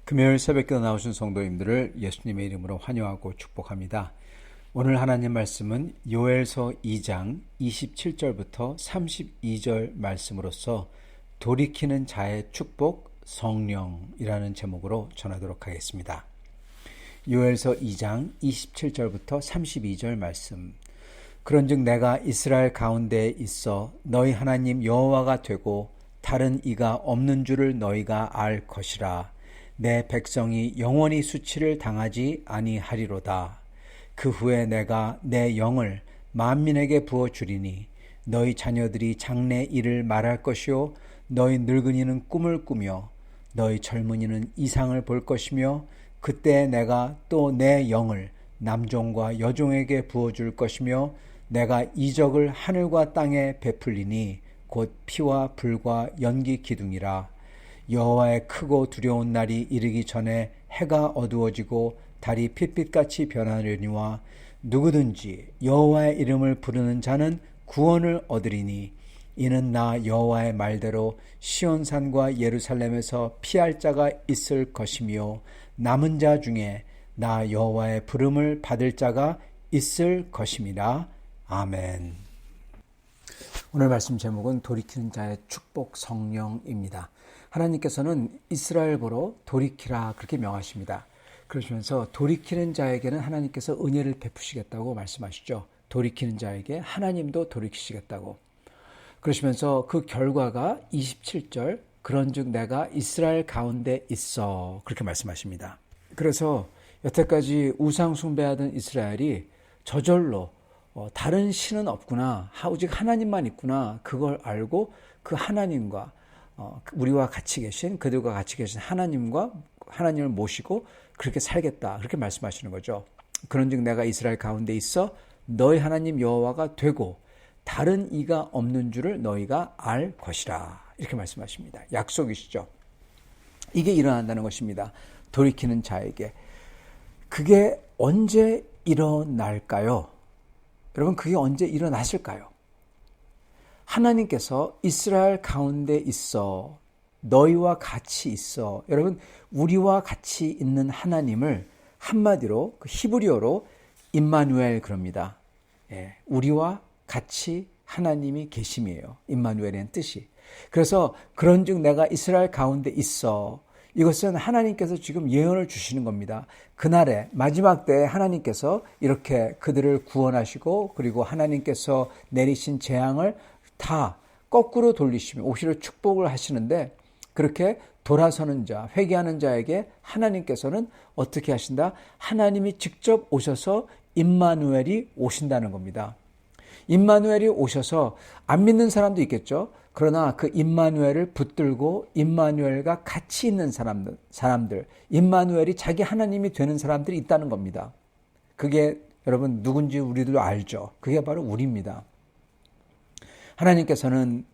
금요일 새벽기도 나오신 성도님들을 예수님의 이름으로 환영하고 축복합니다. 오늘 하나님 말씀은 요엘서 2장 27절부터 32절 말씀으로서 돌이키는 자의 축복 성령이라는 제목으로 전하도록 하겠습니다. 요엘서 2장 27절부터 32절 말씀. 그런즉 내가 이스라엘 가운데에 있어 너희 하나님 여호와가 되고 다른 이가 없는 줄을 너희가 알 것이라. 내 백성이 영원히 수치를 당하지 아니하리로다. 그 후에 내가 내 영을 만민에게 부어주리니 너희 자녀들이 장래 일을 말할 것이요 너희 늙은이는 꿈을 꾸며 너희 젊은이는 이상을 볼 것이며 그때 내가 또 내 영을 남종과 여종에게 부어줄 것이며 내가 이적을 하늘과 땅에 베풀리니 곧 피와 불과 연기 기둥이라. 여호와의 크고 두려운 날이 이르기 전에 해가 어두워지고 달이 핏빛같이 변하려니와 누구든지 여호와의 이름을 부르는 자는 구원을 얻으리니 이는 나 여호와의 말대로 시온산과 예루살렘에서 피할 자가 있을 것이며 남은 자 중에 나 여호와의 부름을 받을 자가 있을 것임이라. 아멘. 오늘 말씀 제목은 돌이키는 자의 축복 성령입니다. 하나님께서는 이스라엘 보러 돌이키라 그렇게 명하십니다. 그러시면서 돌이키는 자에게는 하나님께서 은혜를 베푸시겠다고 말씀하시죠. 돌이키는 자에게 하나님도 돌이키시겠다고. 그러시면서 그 결과가 27절 그런즉 내가 이스라엘 가운데 있어 그렇게 말씀하십니다. 그래서 여태까지 우상 숭배하던 이스라엘이 저절로 다른 신은 없구나, 오직 하나님만 있구나, 그걸 알고 그 하나님과 우리와 같이 계신, 그들과 같이 계신 하나님을 모시고 그렇게 살겠다 그렇게 말씀하시는 거죠. 그런즉 내가 이스라엘 가운데 있어 너희 하나님 여호와가 되고 다른 이가 없는 줄을 너희가 알 것이라 이렇게 말씀하십니다. 약속이시죠. 이게 일어난다는 것입니다. 돌이키는 자에게. 그게 언제 일어날까요? 여러분, 그게 언제 일어났을까요? 하나님께서 이스라엘 가운데 있어 너희와 같이 있어. 여러분, 우리와 같이 있는 하나님을 한마디로 그 히브리어로 임마누엘 그럽니다. 우리와 같이 하나님이 계심이에요. 임마누엘이라는 뜻이. 그래서 그런즉 내가 이스라엘 가운데 있어. 이것은 하나님께서 지금 예언을 주시는 겁니다. 그날에 마지막 때에 하나님께서 이렇게 그들을 구원하시고 그리고 하나님께서 내리신 재앙을 다 거꾸로 돌리시며 오히려 축복을 하시는데 그렇게 돌아서는 자, 회개하는 자에게 하나님께서는 어떻게 하신다? 하나님이 직접 오셔서 임마누엘이 오신다는 겁니다. 임마누엘이 오셔서 안 믿는 사람도 있겠죠. 그러나 그 임마누엘을 붙들고 임마누엘과 같이 있는 사람들, 임마누엘이 자기 하나님이 되는 사람들이 있다는 겁니다. 그게 여러분 누군지 우리도 알죠. 그게 바로 우리입니다. 하나님께서는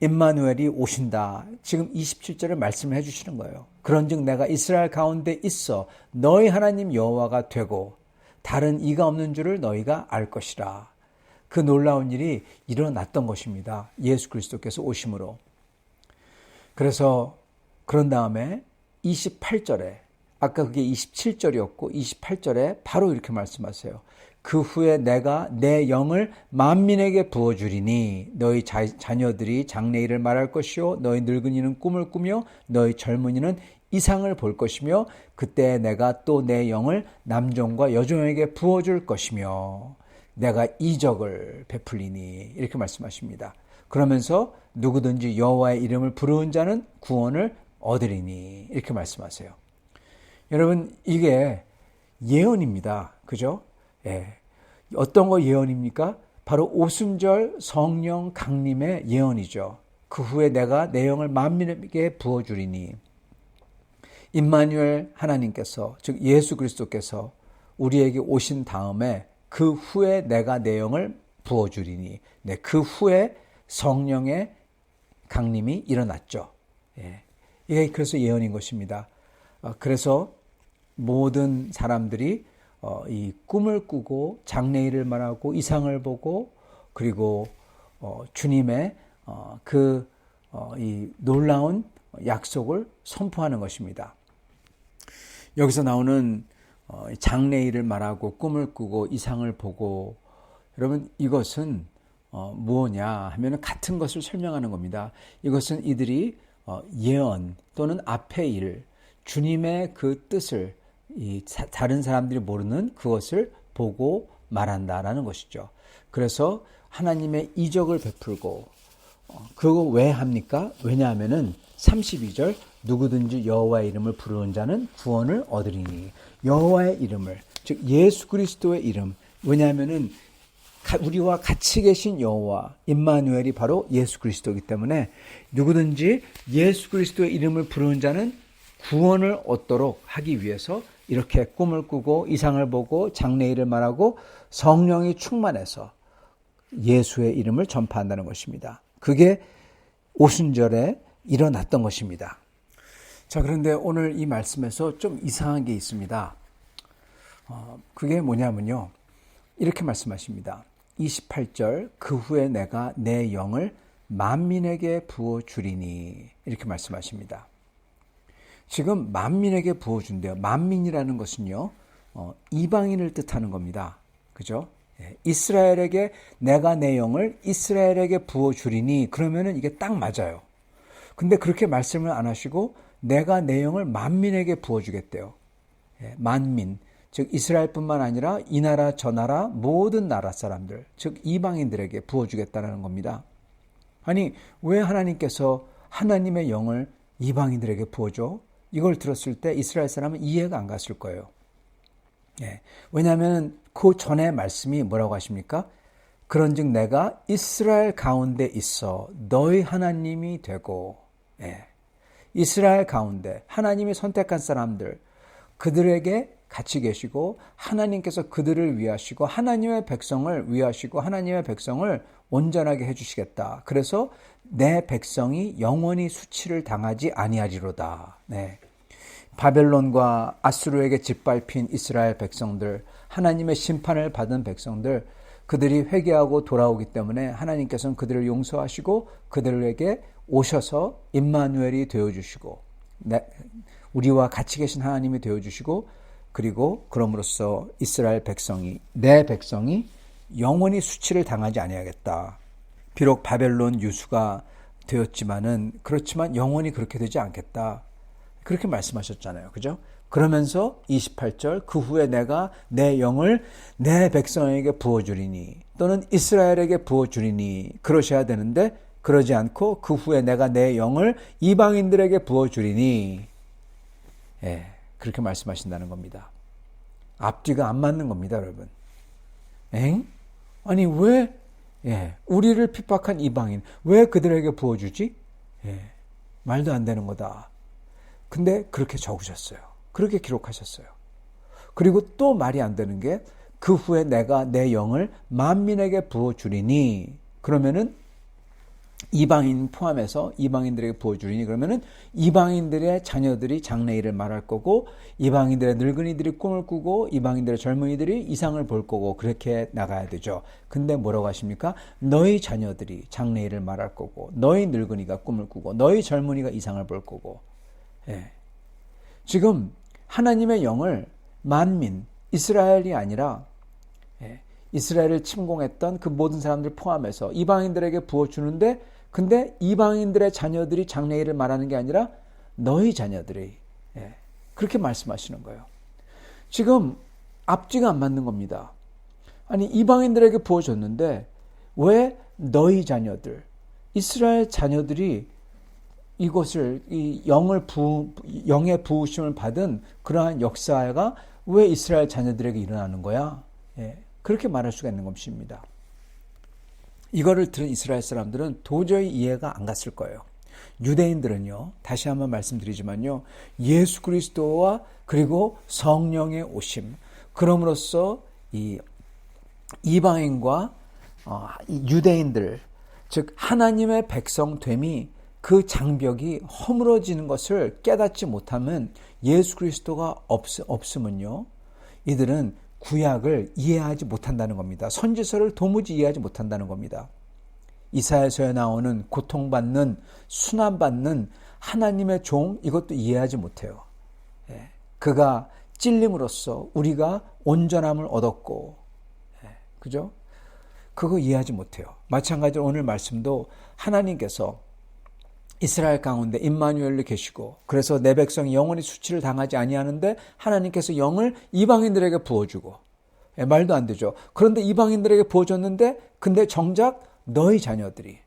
임마누엘이 오신다. 지금 27절을 말씀을 해주시는 거예요. 그런즉 내가 이스라엘 가운데 있어 너희 하나님 여호와가 되고 다른 이가 없는 줄을 너희가 알 것이라. 그 놀라운 일이 일어났던 것입니다. 예수 그리스도께서 오심으로. 그래서 그런 다음에 28절에 아까 그게 27절이었고 28절에 바로 이렇게 말씀하세요. 그 후에 내가 내 영을 만민에게 부어주리니 너희 자녀들이 장래일을 말할 것이요 너희 늙은이는 꿈을 꾸며 너희 젊은이는 이상을 볼 것이며 그때 내가 또 내 영을 남종과 여종에게 부어줄 것이며 내가 이적을 베풀리니 이렇게 말씀하십니다. 그러면서 누구든지 여호와의 이름을 부르는 자는 구원을 얻으리니 이렇게 말씀하세요. 여러분 이게 예언입니다. 그죠? 어떤 거 예언입니까? 바로 오순절 성령 강림의 예언이죠. 그 후에 내가 내 영을 만민에게 부어주리니 임마누엘 하나님께서 즉 예수 그리스도께서 우리에게 오신 다음에 그 후에 내가 내 영을 부어주리니 그 후에 성령의 강림이 일어났죠. 이게 그래서 예언인 것입니다. 그래서 모든 사람들이 이 꿈을 꾸고 장래일을 말하고 이상을 보고 그리고 주님의 이 놀라운 약속을 선포하는 것입니다. 여기서 나오는 장래일을 말하고 꿈을 꾸고 이상을 보고 여러분 이것은 무엇냐 하면 같은 것을 설명하는 겁니다. 이것은 이들이 예언 또는 앞의 일 주님의 그 뜻을 다른 사람들이 모르는 그것을 보고 말한다라는 것이죠. 그래서 하나님의 이적을 베풀고 그거 왜 합니까? 왜냐하면은 32절 누구든지 여호와의 이름을 부르는 자는 구원을 얻으리니 여호와의 이름을 즉 예수 그리스도의 이름 왜냐하면은 우리와 같이 계신 여호와 임마누엘이 바로 예수 그리스도이기 때문에 누구든지 예수 그리스도의 이름을 부르는 자는 구원을 얻도록 하기 위해서 이렇게 꿈을 꾸고 이상을 보고 장래일을 말하고 성령이 충만해서 예수의 이름을 전파한다는 것입니다. 그게 오순절에 일어났던 것입니다. 자, 그런데 오늘 이 말씀에서 좀 이상한 게 있습니다. 그게 뭐냐면요. 이렇게 말씀하십니다. 28절 그 후에 내가 내 영을 만민에게 부어주리니 이렇게 말씀하십니다. 지금 만민에게 부어준대요. 만민이라는 것은요. 이방인을 뜻하는 겁니다. 그죠? 이스라엘에게 내가 내 영을 이스라엘에게 부어주리니 그러면은 이게 딱 맞아요. 근데 그렇게 말씀을 안 하시고 내가 내 영을 만민에게 부어주겠대요. 만민, 즉 이스라엘뿐만 아니라 이 나라 저 나라 모든 나라 사람들, 즉 이방인들에게 부어주겠다는 겁니다. 아니 왜 하나님께서 하나님의 영을 이방인들에게 부어줘? 이걸 들었을 때 이스라엘 사람은 이해가 안 갔을 거예요. 왜냐하면 그 전에 말씀이 뭐라고 하십니까? 그런즉 내가 이스라엘 가운데 있어 너희 하나님이 되고 이스라엘 가운데 하나님이 선택한 사람들 그들에게 같이 계시고 하나님께서 그들을 위하시고 하나님의 백성을 위하시고 하나님의 백성을 온전하게 해주시겠다. 그래서 내 백성이 영원히 수치를 당하지 아니하리로다. 바벨론과 아수르에게 짓밟힌 이스라엘 백성들, 하나님의 심판을 받은 백성들, 그들이 회개하고 돌아오기 때문에 하나님께서는 그들을 용서하시고 그들에게 오셔서 임마누엘이 되어주시고 우리와 같이 계신 하나님이 되어주시고 그리고 그럼으로써 이스라엘 백성이 내 백성이 영원히 수치를 당하지 아니하겠다. 비록 바벨론 유수가 되었지만은 그렇지만 영원히 그렇게 되지 않겠다. 그렇게 말씀하셨잖아요. 그죠? 그러면서 28절 그 후에 내가 내 영을 내 백성에게 부어주리니 또는 이스라엘에게 부어주리니 그러셔야 되는데 그러지 않고 그 후에 내가 내 영을 이방인들에게 부어주리니 예, 그렇게 말씀하신다는 겁니다. 앞뒤가 안 맞는 겁니다, 여러분. 엥? 아니 왜 우리를 핍박한 이방인 왜 그들에게 부어주지? 말도 안 되는 거다. 근데 그렇게 적으셨어요. 그렇게 기록하셨어요. 그리고 또 말이 안 되는 게 그 후에 내가 내 영을 만민에게 부어주리니 그러면은 이방인 포함해서 이방인들에게 부어주리니 그러면은 이방인들의 자녀들이 장래일을 말할 거고 이방인들의 늙은이들이 꿈을 꾸고 이방인들의 젊은이들이 이상을 볼 거고 그렇게 나가야 되죠. 근데 뭐라고 하십니까? 너희 자녀들이 장래일을 말할 거고 너희 늙은이가 꿈을 꾸고 너희 젊은이가 이상을 볼 거고 지금 하나님의 영을 만민, 이스라엘이 아니라 이스라엘을 침공했던 그 모든 사람들 포함해서 이방인들에게 부어주는데 근데 이방인들의 자녀들이 장래일을 말하는 게 아니라 너희 자녀들이 그렇게 말씀하시는 거예요. 지금 앞뒤가 안 맞는 겁니다. 아니 이방인들에게 부어줬는데 왜 너희 자녀들, 이스라엘 자녀들이 이것을 이 영의 부으심을 받은 그러한 역사가 왜 이스라엘 자녀들에게 일어나는 거야? 그렇게 말할 수가 있는 것입니다. 이거를 들은 이스라엘 사람들은 도저히 이해가 안 갔을 거예요. 유대인들은요, 다시 한번 말씀드리지만요, 예수 그리스도와 그리고 성령의 오심, 그럼으로써 이 이방인과 유대인들, 즉 하나님의 백성됨이 그 장벽이 허물어지는 것을 깨닫지 못하면 예수 그리스도가 없으면요, 이들은 구약을 이해하지 못한다는 겁니다. 선지서를 도무지 이해하지 못한다는 겁니다. 이사야서에 나오는 고통받는, 순환받는 하나님의 종, 이것도 이해하지 못해요. 그가 찔림으로써 우리가 온전함을 얻었고, 그죠? 그거 이해하지 못해요. 마찬가지로 오늘 말씀도 하나님께서 이스라엘 가운데 임마누엘로 계시고 그래서 내 백성이 영원히 수치를 당하지 아니하는데 하나님께서 영을 이방인들에게 부어주고 말도 안 되죠. 그런데 이방인들에게 부어줬는데 근데 정작 너희 자녀들이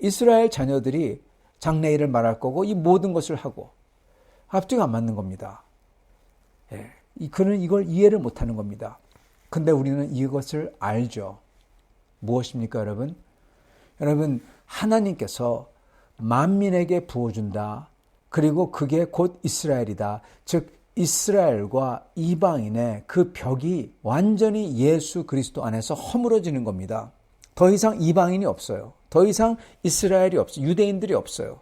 이스라엘 자녀들이 장래일을 말할 거고 이 모든 것을 하고 앞뒤가 안 맞는 겁니다. 그는 이걸 이해를 못하는 겁니다. 근데 우리는 이것을 알죠. 무엇입니까, 여러분? 여러분, 하나님께서 만민에게 부어준다. 그리고 그게 곧 이스라엘이다. 즉 이스라엘과 이방인의 그 벽이 완전히 예수 그리스도 안에서 허물어지는 겁니다. 더 이상 이방인이 없어요. 더 이상 이스라엘이 없어요. 유대인들이 없어요.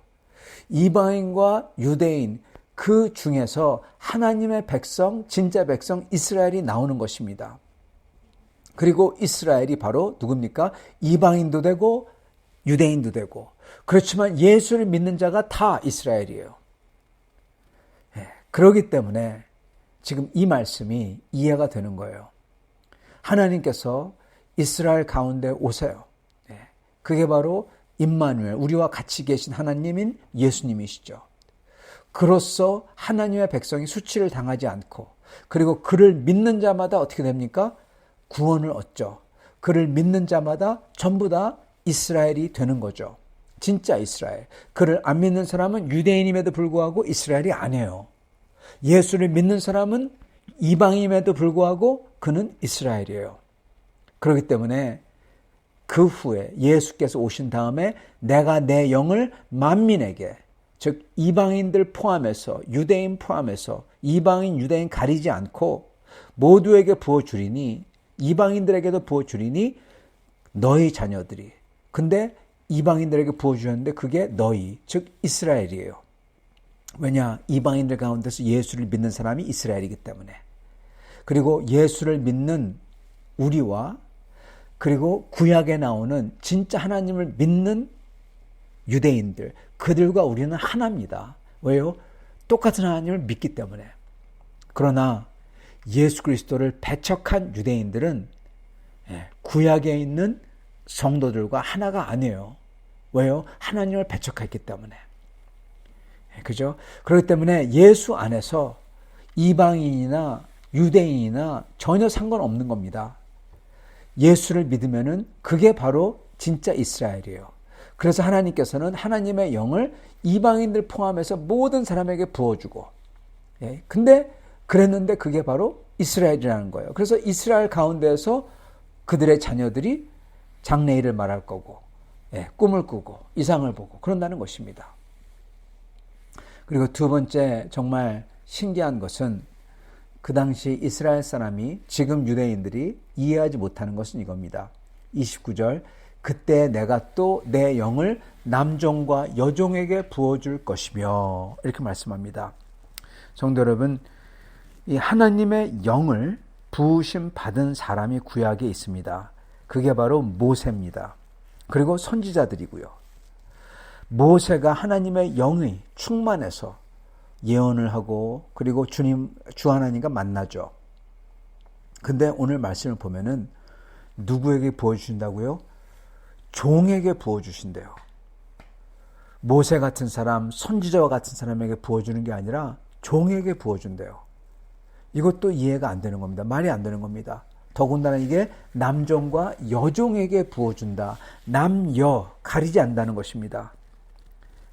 이방인과 유대인 그 중에서 하나님의 백성, 진짜 백성 이스라엘이 나오는 것입니다. 그리고 이스라엘이 바로 누굽니까? 이방인도 되고 유대인도 되고 그렇지만 예수를 믿는 자가 다 이스라엘이에요. 그렇기 때문에 지금 이 말씀이 이해가 되는 거예요. 하나님께서 이스라엘 가운데 오세요. 그게 바로 임마누엘, 우리와 같이 계신 하나님인 예수님이시죠. 그로써 하나님의 백성이 수치를 당하지 않고 그리고 그를 믿는 자마다 어떻게 됩니까? 구원을 얻죠. 그를 믿는 자마다 전부 다 이스라엘이 되는 거죠. 진짜 이스라엘. 그를 안 믿는 사람은 유대인임에도 불구하고 이스라엘이 아니에요. 예수를 믿는 사람은 이방임에도 불구하고 그는 이스라엘이에요. 그렇기 때문에 그 후에 예수께서 오신 다음에 내가 내 영을 만민에게, 즉 이방인들 포함해서 유대인 포함해서 이방인 유대인 가리지 않고 모두에게 부어주리니 이방인들에게도 부어주리니 너희 자녀들이. 근데 이방인들에게 부어주셨는데 그게 너희, 즉 이스라엘이에요. 왜냐? 이방인들 가운데서 예수를 믿는 사람이 이스라엘이기 때문에. 그리고 예수를 믿는 우리와 그리고 구약에 나오는 진짜 하나님을 믿는 유대인들, 그들과 우리는 하나입니다. 왜요? 똑같은 하나님을 믿기 때문에. 그러나 예수 그리스도를 배척한 유대인들은 구약에 있는 성도들과 하나가 아니에요. 왜요? 하나님을 배척했기 때문에. 그죠? 그렇기 때문에 예수 안에서 이방인이나 유대인이나 전혀 상관없는 겁니다. 예수를 믿으면은 그게 바로 진짜 이스라엘이에요. 그래서 하나님께서는 하나님의 영을 이방인들 포함해서 모든 사람에게 부어주고, 근데 그랬는데 그게 바로 이스라엘이라는 거예요. 그래서 이스라엘 가운데에서 그들의 자녀들이 장래일을 말할 거고, 꿈을 꾸고 이상을 보고 그런다는 것입니다. 그리고 두 번째 정말 신기한 것은 그 당시 이스라엘 사람이 지금 유대인들이 이해하지 못하는 것은 이겁니다. 29절, 그때 내가 또 내 영을 남종과 여종에게 부어줄 것이며, 이렇게 말씀합니다. 성도 여러분, 이 하나님의 영을 부으심 받은 사람이 구약에 있습니다. 그게 바로 모세입니다. 그리고 선지자들이고요. 모세가 하나님의 영이 충만해서 예언을 하고 그리고 주 하나님과 만나죠. 근데 오늘 말씀을 보면은 누구에게 부어주신다고요? 종에게 부어주신대요. 모세 같은 사람, 선지자와 같은 사람에게 부어주는 게 아니라 종에게 부어준대요. 이것도 이해가 안 되는 겁니다. 말이 안 되는 겁니다. 더군다나 이게 남종과 여종에게 부어준다. 남여 가리지 않는다는 것입니다.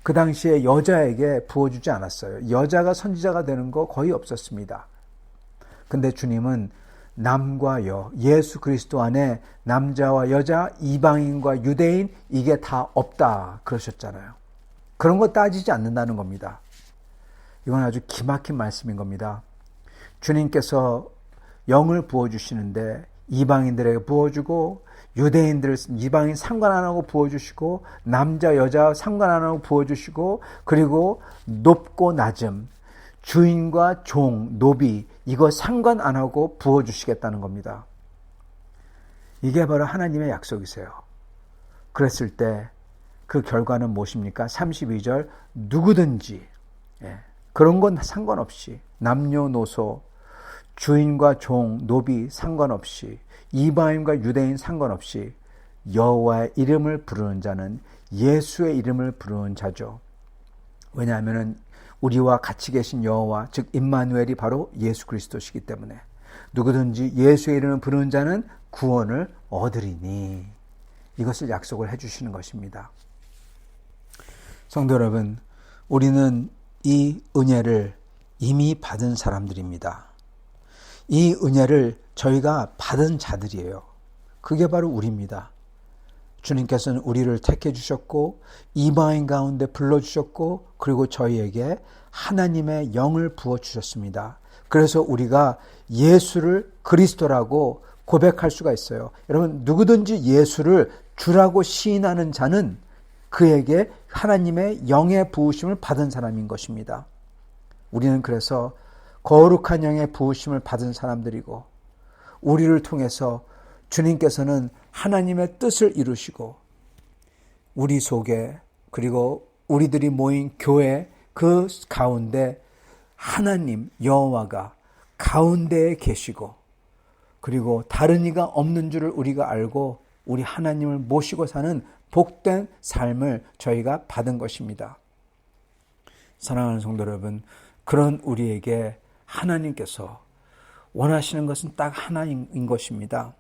그 당시에 여자에게 부어주지 않았어요. 여자가 선지자가 되는 거 거의 없었습니다. 근데 주님은 남과 여, 예수 그리스도 안에 남자와 여자, 이방인과 유대인 이게 다 없다 그러셨잖아요. 그런 거 따지지 않는다는 겁니다. 이건 아주 기막힌 말씀인 겁니다. 주님께서 영을 부어주시는데 이방인들에게 부어주고 유대인들 이방인 상관 안 하고 부어주시고 남자 여자 상관 안 하고 부어주시고 그리고 높고 낮음 주인과 종 노비 이거 상관 안 하고 부어주시겠다는 겁니다. 이게 바로 하나님의 약속이세요. 그랬을 때 그 결과는 무엇입니까? 32절 누구든지 그런 건 상관없이 남녀노소 주인과 종 노비 상관없이 이방인과 유대인 상관없이 여호와의 이름을 부르는 자는 예수의 이름을 부르는 자죠. 왜냐하면 우리와 같이 계신 여호와 즉 임마누엘이 바로 예수 그리스도시기 때문에 누구든지 예수의 이름을 부르는 자는 구원을 얻으리니 이것을 약속을 해주시는 것입니다. 성도 여러분, 우리는 이 은혜를 이미 받은 사람들입니다. 이 은혜를 저희가 받은 자들이에요. 그게 바로 우리입니다. 주님께서는 우리를 택해 주셨고 이방인 가운데 불러주셨고 그리고 저희에게 하나님의 영을 부어주셨습니다. 그래서 우리가 예수를 그리스도라고 고백할 수가 있어요. 여러분 누구든지 예수를 주라고 시인하는 자는 그에게 하나님의 영의 부으심을 받은 사람인 것입니다. 우리는 그래서 거룩한 영의 부으심을 받은 사람들이고 우리를 통해서 주님께서는 하나님의 뜻을 이루시고 우리 속에 그리고 우리들이 모인 교회 그 가운데 하나님 여호와가 가운데에 계시고 그리고 다른 이가 없는 줄을 우리가 알고 우리 하나님을 모시고 사는 복된 삶을 저희가 받은 것입니다. 사랑하는 성도 여러분, 그런 우리에게 하나님께서 원하시는 것은 딱 하나인 것입니다.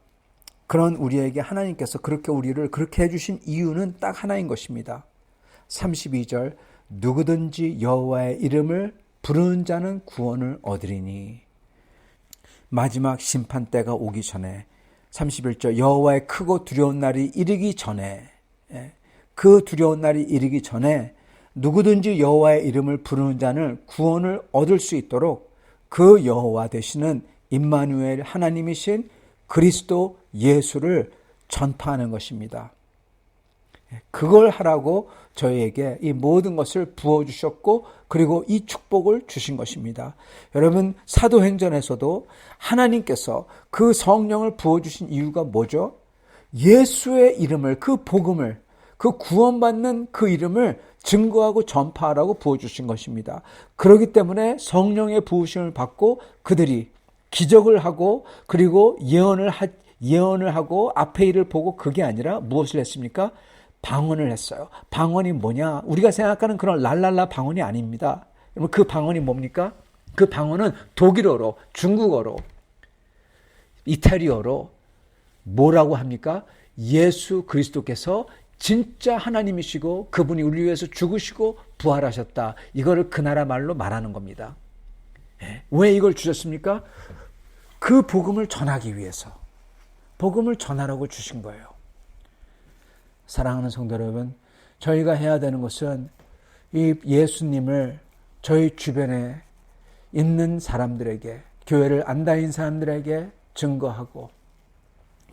그런 우리에게 하나님께서 그렇게 우리를 그렇게 해주신 이유는 딱 하나인 것입니다. 32절 누구든지 여호와의 이름을 부르는 자는 구원을 얻으리니 마지막 심판 때가 오기 전에 31절 여호와의 크고 두려운 날이 이르기 전에 그 두려운 날이 이르기 전에 누구든지 여호와의 이름을 부르는 자는 구원을 얻을 수 있도록 그 여호와 되시는 임마누엘 하나님이신 그리스도 예수를 전파하는 것입니다. 그걸 하라고 저희에게 이 모든 것을 부어주셨고 그리고 이 축복을 주신 것입니다. 여러분 사도행전에서도 하나님께서 그 성령을 부어주신 이유가 뭐죠? 예수의 이름을 그 복음을 그 구원받는 그 이름을 증거하고 전파하라고 부어주신 것입니다. 그렇기 때문에 성령의 부으심을 받고 그들이 기적을 하고 그리고 예언을 하고 앞에 일을 보고 그게 아니라 무엇을 했습니까? 방언을 했어요. 방언이 뭐냐? 우리가 생각하는 그런 랄랄라 방언이 아닙니다. 여러분, 그 방언이 뭡니까? 그 방언은 독일어로, 중국어로, 이탈리어로 뭐라고 합니까? 예수 그리스도께서 진짜 하나님이시고 그분이 우리 위해서 죽으시고 부활하셨다. 이거를 그 나라 말로 말하는 겁니다. 왜 이걸 주셨습니까? 그 복음을 전하기 위해서. 복음을 전하라고 주신 거예요. 사랑하는 성도 여러분, 저희가 해야 되는 것은 이 예수님을 저희 주변에 있는 사람들에게, 교회를 안 다닌 사람들에게 증거하고,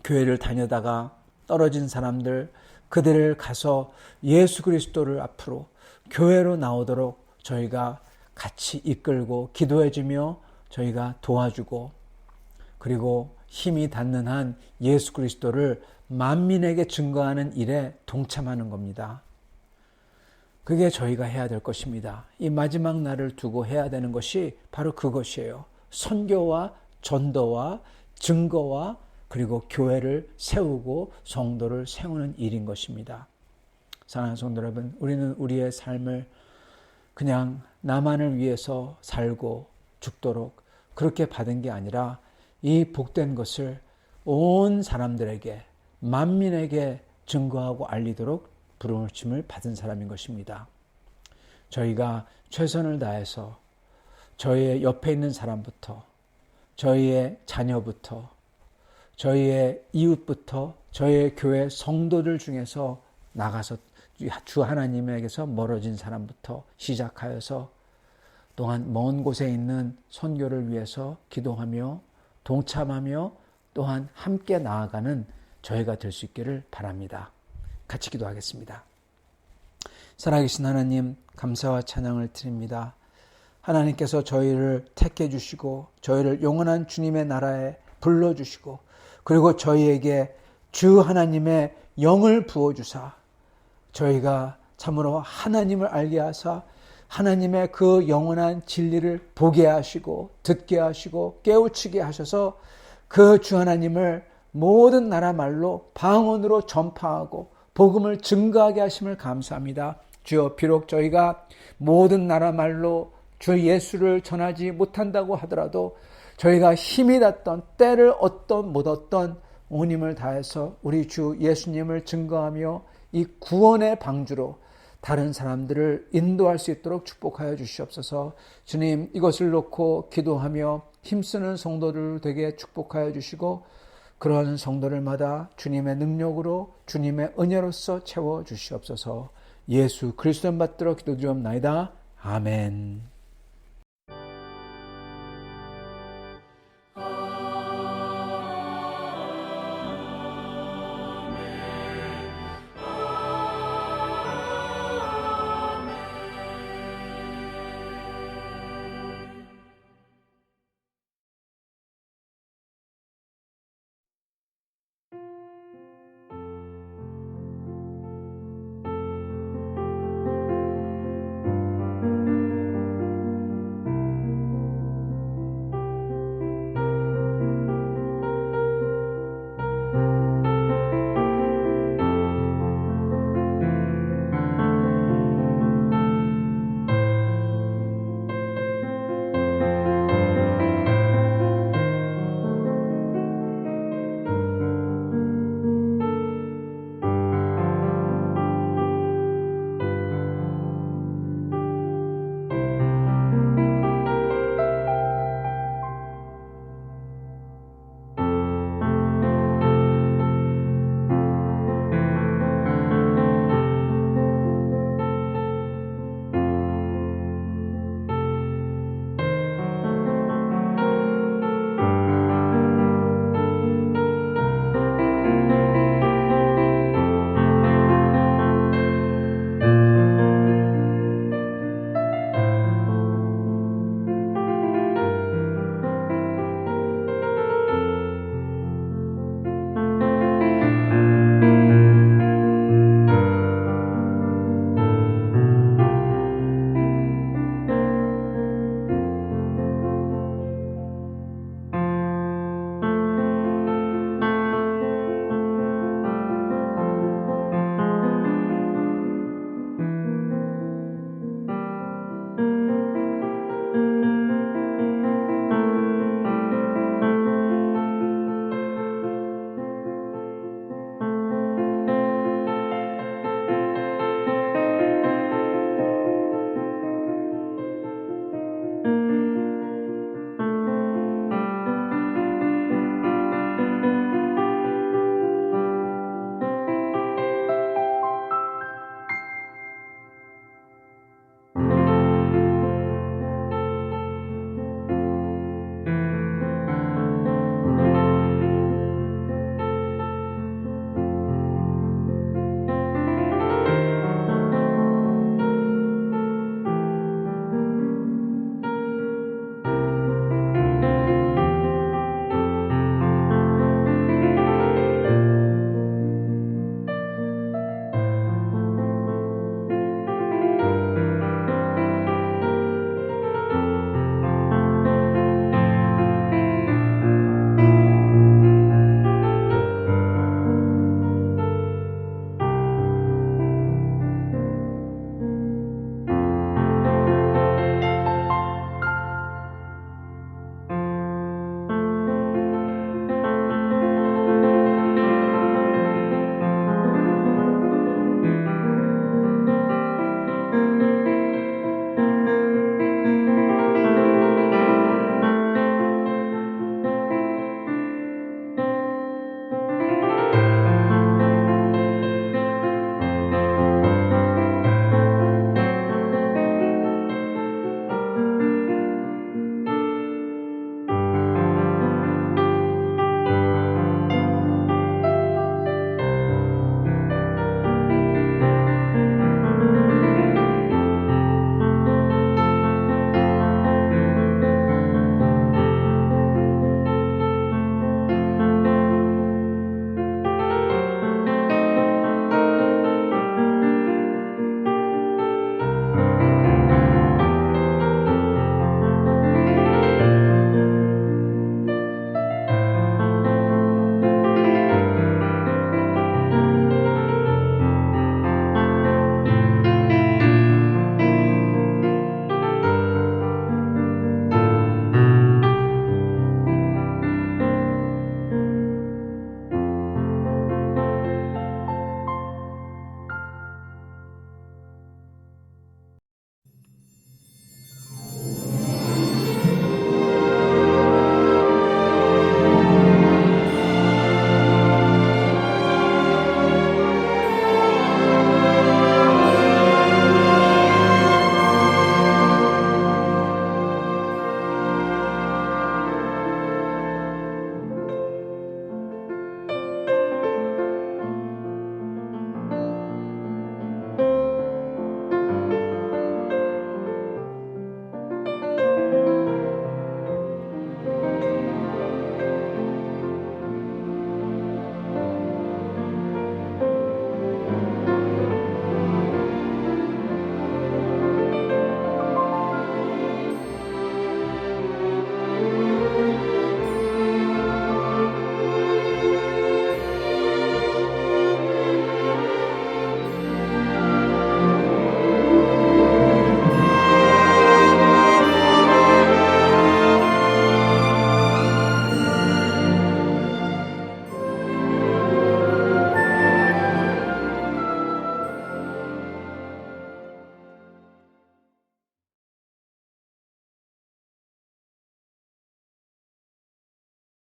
교회를 다녀다가 떨어진 사람들, 그들을 가서 예수 그리스도를 앞으로 교회로 나오도록 저희가 같이 이끌고 기도해주며 저희가 도와주고, 그리고 힘이 닿는 한 예수 그리스도를 만민에게 증거하는 일에 동참하는 겁니다. 그게 저희가 해야 될 것입니다. 이 마지막 날을 두고 해야 되는 것이 바로 그것이에요. 선교와 전도와 증거와 그리고 교회를 세우고 성도를 세우는 일인 것입니다. 사랑하는 성도 여러분, 우리는 우리의 삶을 그냥 나만을 위해서 살고 죽도록 그렇게 받은 게 아니라 이 복된 것을 온 사람들에게, 만민에게 증거하고 알리도록 부르심을 받은 사람인 것입니다. 저희가 최선을 다해서 저희의 옆에 있는 사람부터, 저희의 자녀부터, 저희의 이웃부터, 저희의 교회 성도들 중에서 나가서 주 하나님에게서 멀어진 사람부터 시작하여서 또한 먼 곳에 있는 선교를 위해서 기도하며 동참하며 또한 함께 나아가는 저희가 될 수 있기를 바랍니다. 같이 기도하겠습니다. 살아계신 하나님, 감사와 찬양을 드립니다. 하나님께서 저희를 택해 주시고 저희를 영원한 주님의 나라에 불러주시고 그리고 저희에게 주 하나님의 영을 부어주사 저희가 참으로 하나님을 알게 하사 하나님의 그 영원한 진리를 보게 하시고 듣게 하시고 깨우치게 하셔서 그 주 하나님을 모든 나라 말로 방언으로 전파하고 복음을 증거하게 하심을 감사합니다. 주여, 비록 저희가 모든 나라 말로 주 예수를 전하지 못한다고 하더라도 저희가 힘이 닿던 때를 얻던 못 얻던 온 힘을 다해서 우리 주 예수님을 증거하며 이 구원의 방주로 다른 사람들을 인도할 수 있도록 축복하여 주시옵소서. 주님, 이것을 놓고 기도하며 힘쓰는 성도들 되게 축복하여 주시고 그러한 성도들마다 주님의 능력으로 주님의 은혜로서 채워 주시옵소서. 예수 그리스도 받들어 기도드리옵나이다. 아멘.